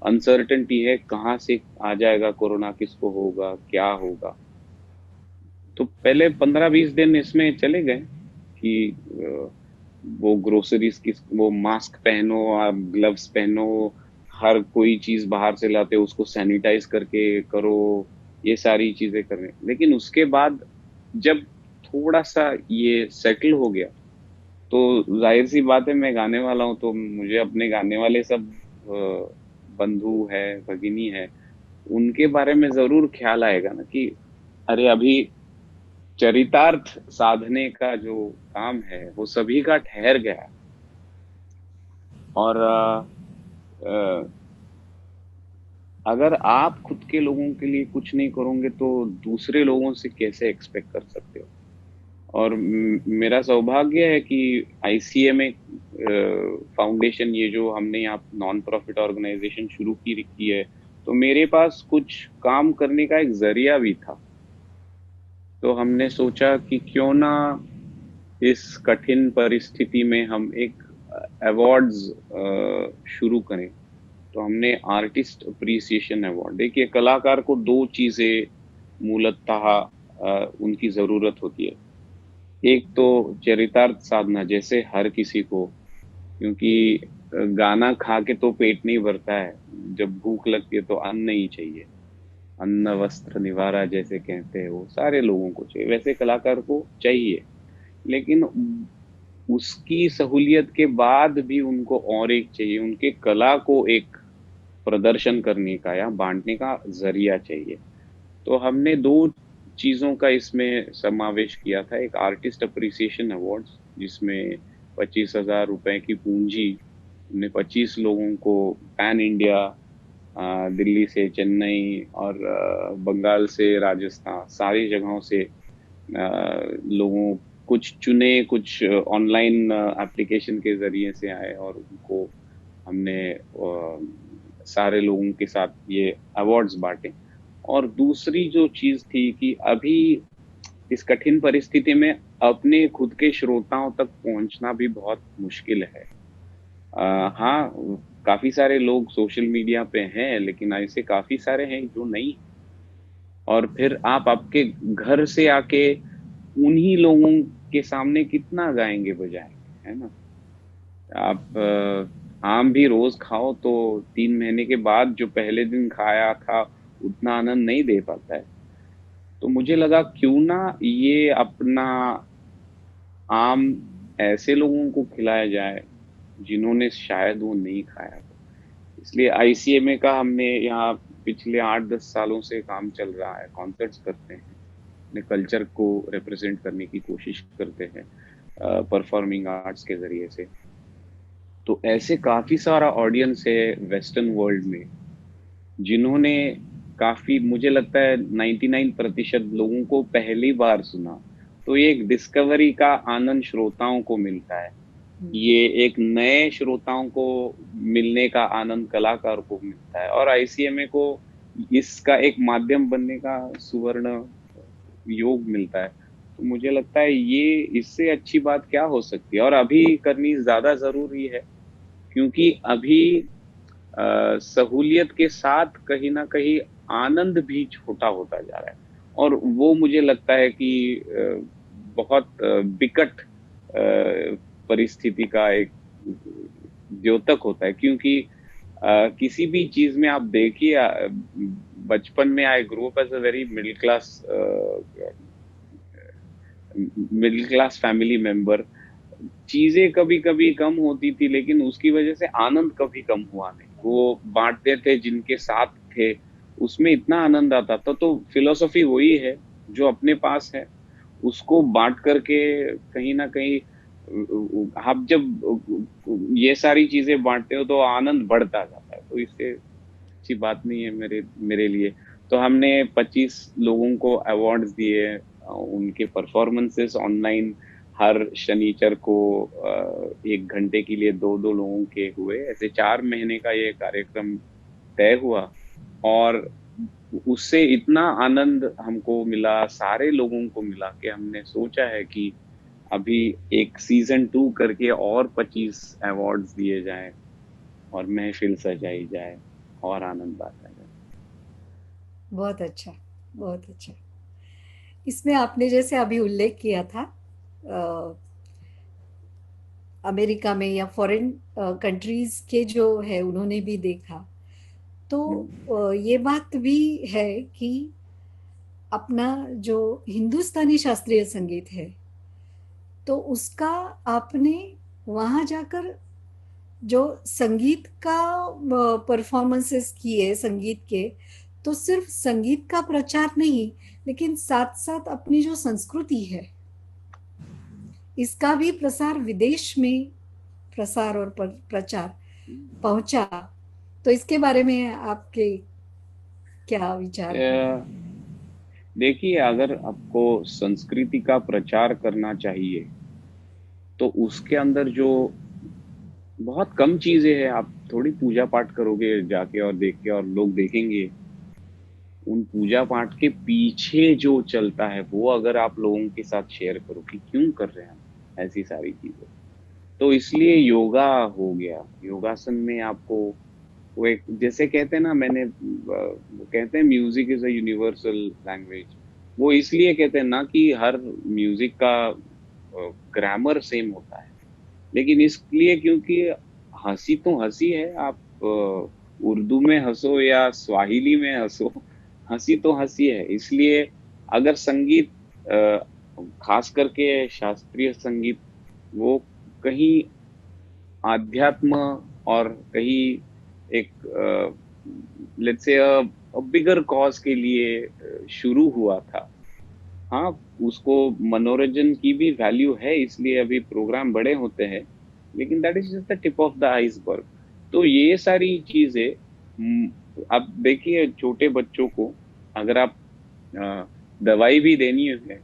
अनसर्टेनिटी है, कहाँ से आ जाएगा कोरोना, किसको होगा, क्या होगा। तो पहले 15-20 दिन इसमें चले गए कि वो ग्रोसरीज की, वो मास्क पहनो, आप ग्लव्स पहनो, हर कोई चीज बाहर से लाते हो उसको सैनिटाइज करके करो, ये सारी चीजें करने। लेकिन उसके बाद जब थोड़ा सा ये सेटल हो गया, तो जाहिर सी बात है, मैं गाने वाला हूँ तो मुझे अपने गाने वाले सब बंधु है, भगिनी है, उनके बारे में जरूर ख्याल आएगा ना कि अरे अभी चरितार्थ साधने का जो काम है वो सभी का ठहर गया। और अ, अगर आप खुद के लोगों के लिए कुछ नहीं करोगे तो दूसरे लोगों से कैसे एक्सपेक्ट कर सकते हो। और मेरा सौभाग्य है कि आईसीएमए फाउंडेशन, ये जो हमने यहाँ नॉन प्रॉफिट ऑर्गेनाइजेशन शुरू की है, तो मेरे पास कुछ काम करने का एक जरिया भी था। तो हमने सोचा कि क्यों ना इस कठिन परिस्थिति में हम एक अवार्ड्स शुरू करें। तो हमने आर्टिस्ट अप्रिसिएशन अवार्ड, देखिए कलाकार को दो चीजें मूलतः उनकी जरूरत होती है। एक तो चरितार्थ साधना, जैसे हर किसी को, क्योंकि गाना खा के तो पेट नहीं भरता है, जब भूख लगती है तो अन्न ही चाहिए। अन्न वस्त्र निवारा जैसे कहते हैं, वो सारे लोगों को चाहिए, वैसे कलाकार को चाहिए। लेकिन उसकी सहूलियत के बाद भी उनको और एक चाहिए, उनके कला को एक प्रदर्शन करने का या बांटने का जरिया चाहिए। तो हमने दो चीजों का इसमें समावेश किया था। एक आर्टिस्ट अप्रिसिएशन अवार्ड, जिसमें 25,000 रुपए की पूंजी, हमने 25 लोगों को पैन इंडिया, दिल्ली से चेन्नई और बंगाल से राजस्थान, सारी जगहों से लोगों, कुछ चुने, कुछ ऑनलाइन एप्लीकेशन के जरिए से आए, और उनको हमने सारे लोगों के साथ ये अवार्ड्स बांटे। और दूसरी जो चीज थी कि अभी इस कठिन परिस्थिति में अपने खुद के श्रोताओं तक पहुंचना भी बहुत मुश्किल है। हाँ, काफी सारे लोग सोशल मीडिया पे हैं, लेकिन ऐसे काफी सारे हैं जो नहीं। और फिर आप आपके घर से आके उन्हीं लोगों के सामने कितना गाएंगे बजाएंगे, है ना। आप आम भी रोज खाओ तो 3 महीने के बाद जो पहले दिन खाया था उतना आनंद नहीं दे पाता है। तो मुझे लगा क्यों ना ये अपना आम ऐसे लोगों को खिलाया जाए जिन्होंने शायद वो नहीं खाया हो। इसलिए आईसीएमए का हमने यहाँ पिछले 8-10 सालों से काम चल रहा है, कॉन्सर्ट्स करते हैं, अपने कल्चर को रिप्रेजेंट करने की कोशिश करते हैं परफॉर्मिंग आर्ट्स के जरिए से। तो ऐसे काफी सारा ऑडियंस है वेस्टर्न वर्ल्ड में, जिन्होंने काफी, मुझे लगता है 99% लोगों को पहली बार सुना, तो ये एक डिस्कवरी का आनंद श्रोताओं को मिलता है। ये एक नए श्रोताओं को मिलने का आनंद कलाकार को मिलता है, और आईसीएमए को इसका एक माध्यम बनने का सुवर्ण योग मिलता है। तो मुझे लगता है ये इससे अच्छी बात क्या हो सकती है, और अभी करनी ज्यादा जरूरी है, क्योंकि अभी सहूलियत के साथ कहीं ना कहीं आनंद भी छोटा होता जा रहा है, और वो मुझे लगता है कि बहुत विकट परिस्थिति का एक द्योतक होता है, क्योंकि किसी भी चीज में आप देखिए, बचपन में I grow up as a very middle class family member. चीजें कभी कभी कम होती थी, लेकिन उसकी वजह से आनंद कभी कम हुआ नहीं। वो बांटते थे जिनके साथ थे, उसमें इतना आनंद आता था। तो फिलोसफी वही है, जो अपने पास है उसको बांट करके कहीं ना कहीं आप जब ये सारी चीजें बांटते हो तो आनंद बढ़ता जाता है। तो इससे अच्छी बात नहीं है मेरे मेरे लिए। तो हमने 25 लोगों को अवार्ड्स दिए, उनके परफॉर्मेंसेस ऑनलाइन हर शनिचर को 1 घंटे के लिए दो दो लोगों के हुए। ऐसे 4 महीने का ये कार्यक्रम तय हुआ, और उससे इतना आनंद हमको मिला, सारे लोगों को मिला, कि हमने सोचा है कि अभी एक सीजन 2 करके और 25 अवार्ड्स दिए जाएं, और महफिल सजाई जाए, और आनंद बांटा जाए। बहुत अच्छा, बहुत अच्छा। इसमें आपने जैसे अभी उल्लेख किया था अमेरिका में या फॉरेन कंट्रीज के जो है उन्होंने भी देखा, तो ये बात भी है कि अपना जो हिंदुस्तानी शास्त्रीय संगीत है, तो उसका आपने वहाँ जाकर जो संगीत का परफॉर्मेंसेस किए संगीत के, तो सिर्फ संगीत का प्रचार नहीं, लेकिन साथ साथ अपनी जो संस्कृति है इसका भी प्रसार विदेश में प्रसार और प्रचार पहुंचा। तो इसके बारे में आपके क्या विचार हैं? देखिए, अगर आपको संस्कृति का प्रचार करना चाहिए, तो उसके अंदर जो बहुत कम चीजें हैं, आप थोड़ी पूजा पाठ करोगे जाके और देख के, और लोग देखेंगे। उन पूजा पाठ के पीछे जो चलता है, वो अगर आप लोगों के साथ शेयर करो कि क्यों कर रहे हैं हम ऐसी सारी चीजें। तो इसलिए योगा हो गया, योगासन में आपको वो एक, जैसे कहते हैं ना, कहते हैं music is a universal language. वो इसलिए कहते हैं ना कि हर म्यूजिक का ग्रामर सेम होता है, लेकिन इसलिए क्योंकि हंसी तो हंसी है। आप उर्दू में हंसो या स्वाहिली में हंसो, हंसी तो हंसी है। इसलिए अगर संगीत, खास करके शास्त्रीय संगीत, वो कहीं आध्यात्म और कहीं एक लेट्स से बिगर कॉज के लिए शुरू हुआ था। हाँ, उसको मनोरंजन की भी वैल्यू है, इसलिए अभी प्रोग्राम बड़े होते हैं, लेकिन that is just the tip of the iceberg. तो ये सारी चीजें, अब देखिए, छोटे बच्चों को अगर आप दवाई भी देनी है,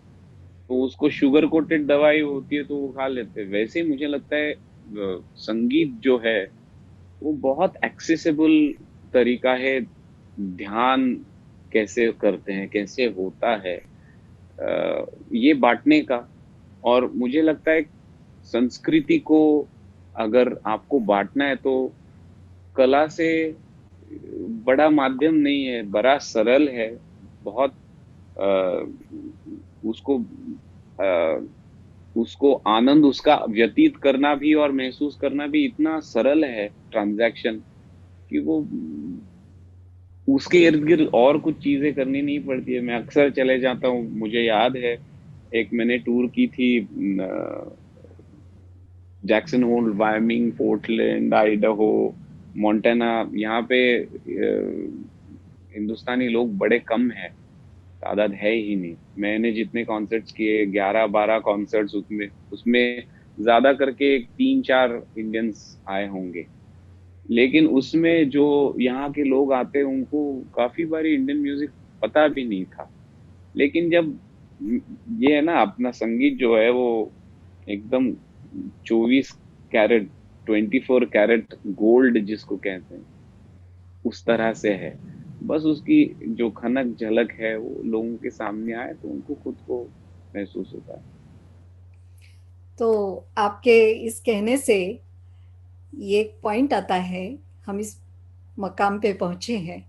तो उसको शुगर कोटेड दवाई होती है तो वो खा लेते हैं। वैसे ही मुझे लगता है संगीत जो है वो बहुत एक्सेसिबल तरीका है। ध्यान कैसे करते हैं, कैसे होता है, ये बांटने का। और मुझे लगता है संस्कृति को अगर आपको बांटना है, तो कला से बड़ा माध्यम नहीं है, बड़ा सरल है। बहुत अ, उसको अ, उसको आनंद उसका व्यतीत करना भी और महसूस करना भी इतना सरल है ट्रांजैक्शन, कि वो उसके इर्द गिर्द और कुछ चीजें करनी नहीं पड़ती है। मैं अक्सर चले जाता हूँ, मुझे याद है एक मैंने टूर की थी, Jackson Hole, Wyoming, Portland, Idaho, Montana. यहाँ पे हिंदुस्तानी लोग बड़े कम हैं, तादाद है ही नहीं। मैंने जितने कॉन्सर्ट्स किए, 11-12 कॉन्सर्ट्स, उसमें उसमें ज्यादा करके 3-4 इंडियंस आए होंगे। लेकिन उसमें जो यहाँ के लोग आते हैं उनको काफी बारी इंडियन म्यूजिक पता भी नहीं था। लेकिन जब ये है ना, अपना संगीत जो है वो एकदम 24 कैरेट, 24 कैरेट गोल्ड जिसको कहते हैं, उस तरह से है। बस उसकी जो खनक झलक है वो लोगों के सामने आए तो उनको खुद को महसूस होता है। तो आपके इस कहने से ये एक पॉइंट आता है, हम इस मकाम पे पहुंचे हैं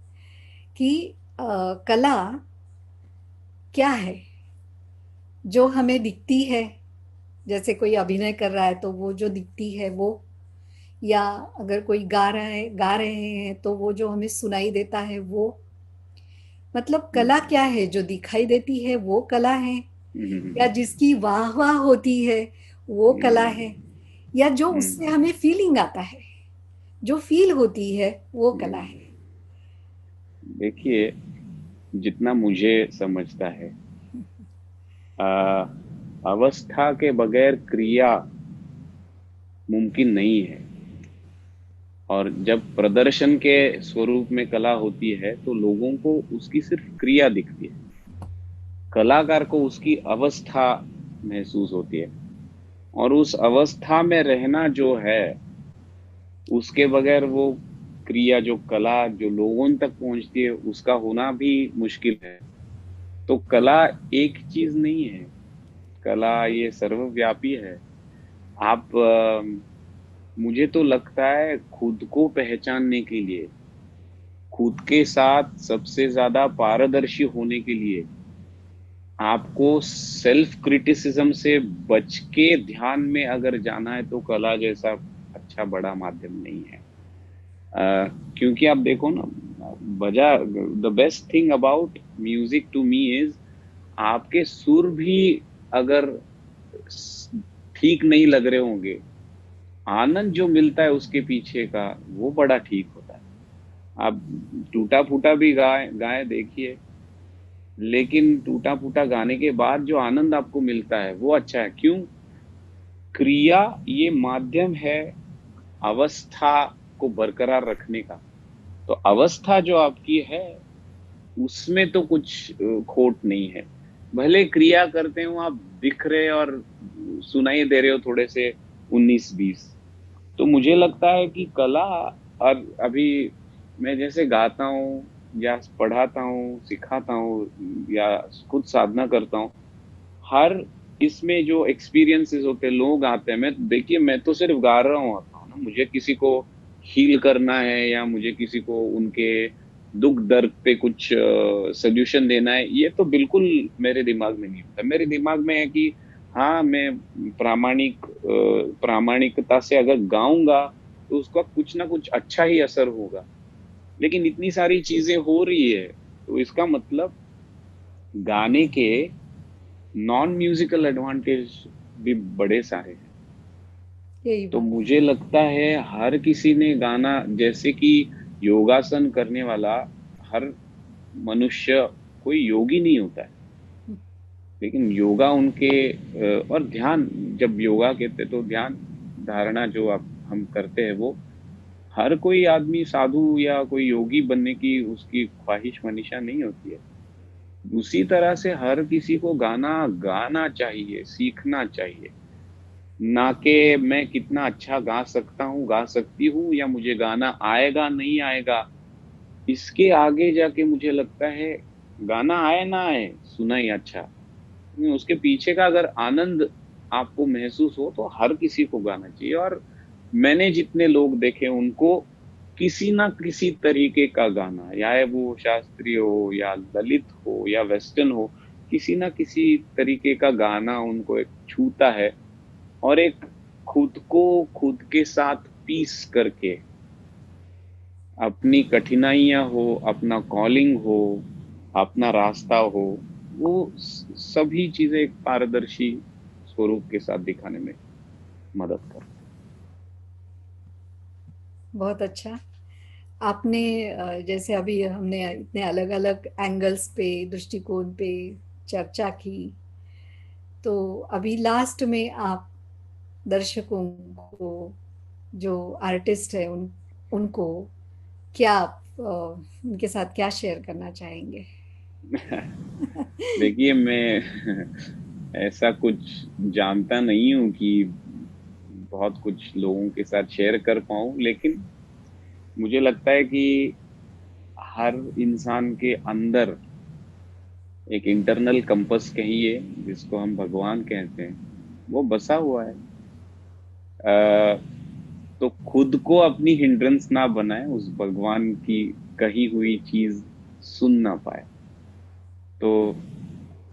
कि कला क्या है जो हमें दिखती है। जैसे कोई अभिनय कर रहा है तो वो जो दिखती है वो, या अगर कोई गा रहे हैं तो वो जो हमें सुनाई देता है वो। मतलब कला हम्म, क्या है? जो दिखाई देती है वो कला है, या हम्म, जिसकी वाह वाह होती है वो कला हम्म, है, या जो उससे हम्म, हमें फीलिंग आता है, जो फील होती है वो कला हम्म। है। देखिए, जितना मुझे समझता है, आ, अवस्था के बगैर क्रिया मुमकिन नहीं है। और जब प्रदर्शन के स्वरूप में कला होती है तो लोगों को उसकी सिर्फ क्रिया दिखती है, कलाकार को उसकी अवस्था महसूस होती है। और उस अवस्था में रहना जो है, उसके बगैर वो क्रिया, जो कला जो लोगों तक पहुंचती है, उसका होना भी मुश्किल है। तो कला एक चीज नहीं है, कला ये सर्वव्यापी है। आप मुझे तो लगता है खुद को पहचानने के लिए, खुद के साथ सबसे ज्यादा पारदर्शी होने के लिए, आपको सेल्फ क्रिटिसिज्म से बच के ध्यान में अगर जाना है तो कला जैसा अच्छा बड़ा माध्यम नहीं है। क्योंकि आप देखो ना, वजह, the best thing about music to me is, आपके सुर भी अगर ठीक नहीं लग रहे होंगे, आनंद जो मिलता है उसके पीछे का, वो बड़ा ठीक होता है। आप टूटा फूटा भी गाए गाए देखिए, लेकिन टूटा फूटा गाने के बाद जो आनंद आपको मिलता है वो अच्छा है। क्यों? क्रिया ये माध्यम है अवस्था को बरकरार रखने का। तो अवस्था जो आपकी है उसमें तो कुछ खोट नहीं है। भले क्रिया करते हो आप, दिख रहे और सुनाई दे रहे हो थोड़े से 19-20। तो मुझे लगता है कि कला, और अभी मैं जैसे गाता हूँ या पढ़ाता हूँ, सिखाता हूँ या खुद साधना करता हूँ, हर इसमें जो एक्सपीरियंसेस होते हैं, लोग आते हैं। मैं देखिए, मैं तो सिर्फ गा रहा हूँ आता हूँ ना, मुझे किसी को हील करना है या मुझे किसी को उनके दुख दर्द पे कुछ सोल्यूशन देना है, ये तो बिल्कुल मेरे दिमाग में नहीं होता। मेरे दिमाग में है कि हाँ, मैं प्रामाणिकता से अगर गाऊंगा तो उसका कुछ ना कुछ अच्छा ही असर होगा। लेकिन इतनी सारी चीजें हो रही है, तो इसका मतलब गाने के नॉन म्यूजिकल एडवांटेज भी बड़े सारे हैं। यही तो बात मुझे लगता है हर किसी ने गाना, जैसे कि योगासन करने वाला हर मनुष्य कोई योगी नहीं होता है, है। लेकिन योगा उनके और ध्यान, जब योगा कहते तो ध्यान धारणा जो आप हम करते हैं, वो हर कोई आदमी साधु या कोई योगी बनने की उसकी ख्वाहिश मनीषा नहीं होती है। उसी तरह से हर किसी को गाना गाना चाहिए, सीखना चाहिए। ना कि मैं कितना अच्छा गा सकता हूँ, गा सकती हूँ, या मुझे गाना आएगा नहीं आएगा। इसके आगे जाके मुझे लगता है गाना आए ना आए, सुना ही अच्छा। उसके पीछे का अगर आनंद आपको महसूस हो तो हर किसी को गाना चाहिए। और मैंने जितने लोग देखे उनको किसी ना किसी तरीके का गाना, या वो शास्त्रीय हो या ललित हो या वेस्टर्न हो, किसी ना किसी तरीके का गाना उनको एक छूता है। और एक खुद को खुद के साथ पीस करके, अपनी कठिनाइयां हो, अपना कॉलिंग हो, अपना रास्ता हो, वो सभी चीजें एक पारदर्शी स्वरूप के साथ दिखाने में मदद करते बहुत अच्छा। आपने जैसे अभी हमने इतने अलग अलग एंगल्स पे, दृष्टिकोण पे चर्चा की, तो अभी लास्ट में आप दर्शकों को, जो आर्टिस्ट है, उन उनको क्या आप उनके साथ क्या शेयर करना चाहेंगे? देखिए, मैं ऐसा कुछ जानता नहीं हूँ कि बहुत कुछ लोगों के साथ शेयर कर पाऊँ, लेकिन मुझे लगता है कि हर इंसान के अंदर एक इंटरनल कंपस कहिए, जिसको हम भगवान कहते हैं, वो बसा हुआ है। अ, तो खुद को अपनी हिंड्रेंस ना बनाए, उस भगवान की कही हुई चीज सुन ना पाए। तो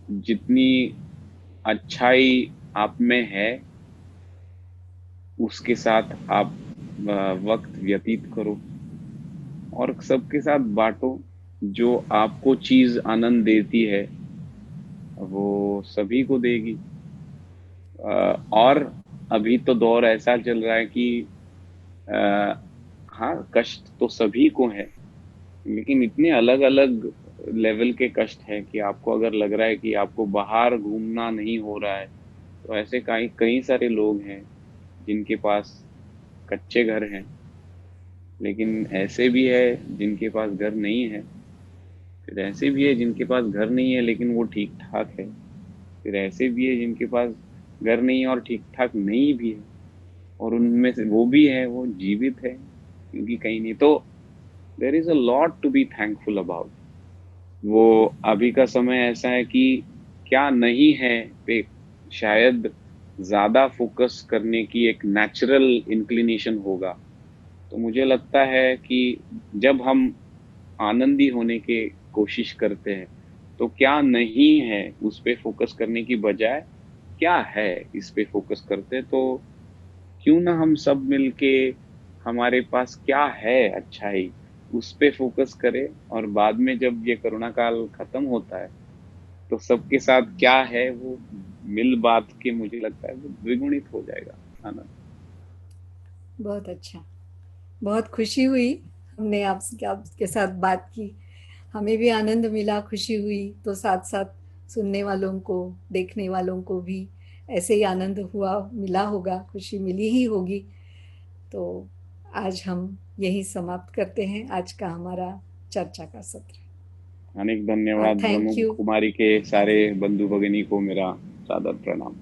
जितनी अच्छाई आप में है, उसके साथ आप वक्त व्यतीत करो और सबके साथ बांटो। जो आपको चीज आनंद देती है, वो सभी को देगी। और अभी तो दौर ऐसा चल रहा है कि अ, हाँ, कष्ट तो सभी को है, लेकिन इतने अलग अलग लेवल के कष्ट हैं कि आपको अगर लग रहा है कि आपको बाहर घूमना नहीं हो रहा है, तो ऐसे कई कई सारे लोग हैं जिनके पास कच्चे घर हैं, लेकिन ऐसे भी है जिनके पास घर नहीं है। फिर ऐसे भी है जिनके पास घर नहीं है लेकिन वो ठीक ठाक है। फिर ऐसे भी है जिनके पास घर नहीं है और ठीक ठाक नहीं भी है, और उनमें से वो भी है, वो जीवित है, क्योंकि कहीं नहीं तो there is a lot to be thankful about. वो अभी का समय ऐसा है कि क्या नहीं है पे शायद ज्यादा फोकस करने की एक नेचुरल इंक्लिनेशन होगा। तो मुझे लगता है कि जब हम आनंदी होने की कोशिश करते हैं, तो क्या नहीं है उस पे फोकस करने की बजाय क्या है इस पे फोकस करते हैं। तो क्यों ना हम सब मिलके हमारे पास क्या है अच्छाई, उस पे फोकस करें, और बाद में जब ये कोरोना काल खत्म होता है, तो सबके साथ क्या है वो मिल बात के, मुझे लगता है वो द्विगुणित हो जाएगा आनंद। बहुत अच्छा, बहुत खुशी हुई हमने आपसे आपके साथ बात की। हमें भी आनंद मिला, खुशी हुई, तो साथ साथ सुनने वालों को, देखने वालों को भी ऐसे ही आनंद हुआ, मिला होगा, खुशी मिली ही होगी। तो आज हम यही समाप्त करते हैं आज का हमारा चर्चा का सत्र। अनेक और धन्यवाद। ब्रह्म थैंक यू। कुमारी के सारे बंधु भगिनी को मेरा सादर प्रणाम।